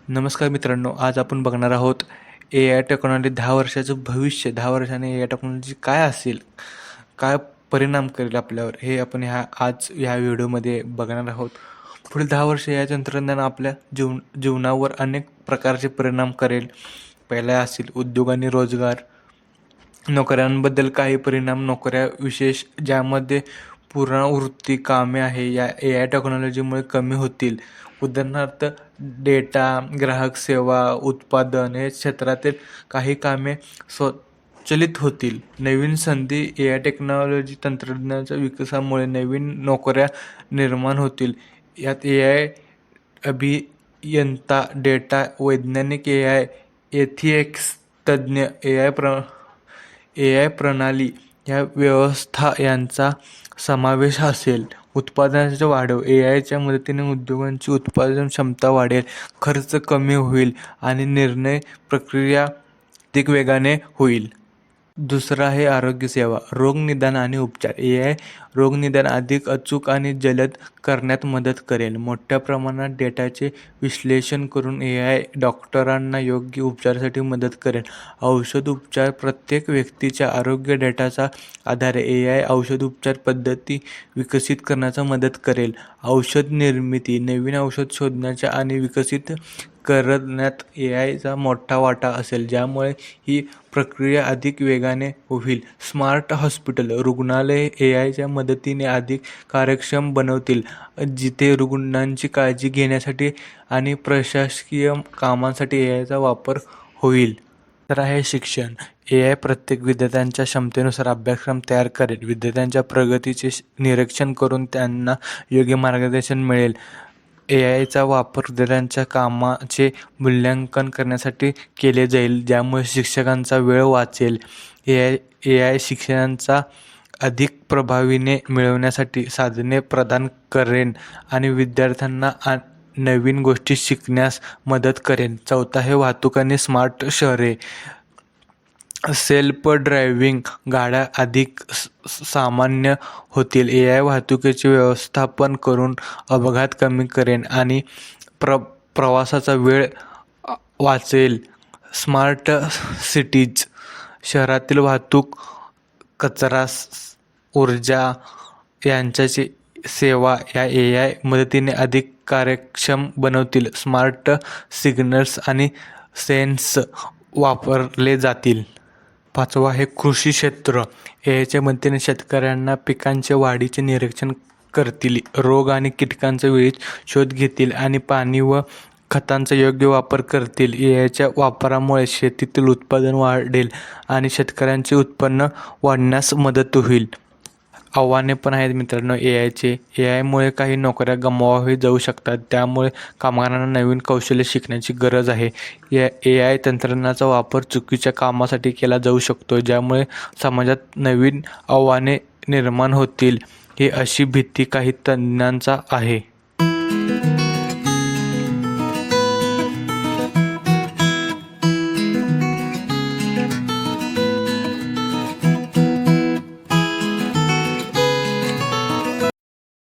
नमस्कार मित्रांनो, आज आपण बघणार आहोत ए आय टेक्नॉलॉजी 10 वर्षाचं भविष्य. 10 वर्षाने ए आय टेक्नॉलॉजी काय असेल, काय परिणाम करेल आपल्यावर, हे आपण आज ह्या व्हिडिओमध्ये बघणार आहोत. पुढील 10 वर्ष या तंत्रज्ञान आपल्या जीवनावर अनेक प्रकारचे परिणाम करेल. पहिला असेल उद्योग आणि रोजगार. नोकऱ्यांबद्दल काही परिणाम. नोकऱ्या विशेष ज्यामध्ये पुनरावृत्ती कामे आहे या ए आय टेक्नॉलॉजीमुळे कमी होतील. उदाहरणार्थ डेटा, ग्राहक सेवा, उत्पादन हे क्षेत्रातील काही कामे स्वचालित होतील. नवीन संधी. ए आय टेक्नॉलॉजी तंत्रज्ञानाच्या विकासामुळे नवीन नोकऱ्या निर्माण होतील. यात ए आय अभियंता, डेटा वैज्ञानिक, ए आय एथिक्स तज्ज्ञ, ए आय प्रणाली या व्यवस्था यांचा समावेश असेल. उत्पादनाची वाढ. ए आयच्या मदतीने उद्योगांची उत्पादन क्षमता वाढेल, खर्च कमी होईल आणि निर्णय प्रक्रिया अधिक वेगाने होईल. दुसरा आहे आरोग्य सेवा, रोग निदान आणि उपचार. ए आय रोगनिदान अधिक अचूक आणि जलद करण्यात मदत करेल. मोठ्या प्रमाणात डेटाचे विश्लेषण करून ए आय डॉक्टरांना योग्य उपचारासाठी मदत करेल. औषध उपचार. प्रत्येक व्यक्तीच्या आरोग्य डेटाचा आधारे ए आय औषध उपचार पद्धती विकसित करण्यास मदत करेल. औषध निर्मिती. नवीन औषध शोधण्याच्या आणि विकसित करण्यात ए आयचा मोठा वाटा असेल, ज्यामुळे ही प्रक्रिया अधिक वेगाने होईल. Smart hospital. रुग्णालये ए आयच्या मदतीने अधिक कार्यक्षम बनवतील, जिथे रुग्णांची काळजी घेण्यासाठी आणि प्रशासकीय कामांसाठी ए आयचा वापर होईल. तर आहे शिक्षण. ए आय प्रत्येक विद्यार्थ्यांच्या क्षमतेनुसार अभ्यासक्रम तयार करेल. विद्यार्थ्यांच्या प्रगतीचे निरीक्षण करून त्यांना योग्य मार्गदर्शन मिळेल. ए आयचा वापर विद्यार्थ्यांच्या कामाचे मूल्यांकन करण्यासाठी केले जाईल, ज्यामुळे शिक्षकांचा वेळ वाचेल. ए आय शिक्षणाचा अधिक प्रभावीने मिळवण्यासाठी साधने प्रदान करेन आणि विद्यार्थ्यांना नवीन गोष्टी शिकण्यास मदत करेन. चौथा आहे वाहतूक आणि स्मार्ट शहरे. सेल्फ ड्रायव्हिंग गाड्या अधिक सामान्य होतील. ए आय वाहतुकीचे व्यवस्थापन करून अपघात कमी करेन आणि प्रवासाचा वेळ वाचेल. Smart cities. शहरातील वाहतूक, कचरा, ऊर्जा यांच्याची सेवा या ए आय मदतीने अधिक कार्यक्षम बनवतील. स्मार्ट सिग्नल्स आणि सेन्स वापरले जातील. पाचवा आहे कृषी क्षेत्र. ए आयच्या मदतीने शेतकऱ्यांना पिकांच्या वाढीचे निरीक्षण करतील, रोग आणि कीटकांचा वेळीच शोध घेतील आणि पाणी व खतांचा योग्य वापर करतील. ए आयच्या वापरामुळे शेतीतील उत्पादन वाढेल आणि शेतकऱ्यांचे उत्पन्न वाढण्यास मदत होईल. आव्हाने पण आहेत मित्रांनो ए आयचे. ए आयमुळे काही नोकऱ्या गमवाव्या जाऊ शकतात, त्यामुळे कामगारांना नवीन कौशल्य शिकण्याची गरज आहे. ए आय तंत्रज्ञानाचा वापर चुकीच्या कामासाठी केला जाऊ शकतो, ज्यामुळे समाजात नवीन आव्हाने निर्माण होतील, ही अशी भीती काही तज्ज्ञांचा आहे.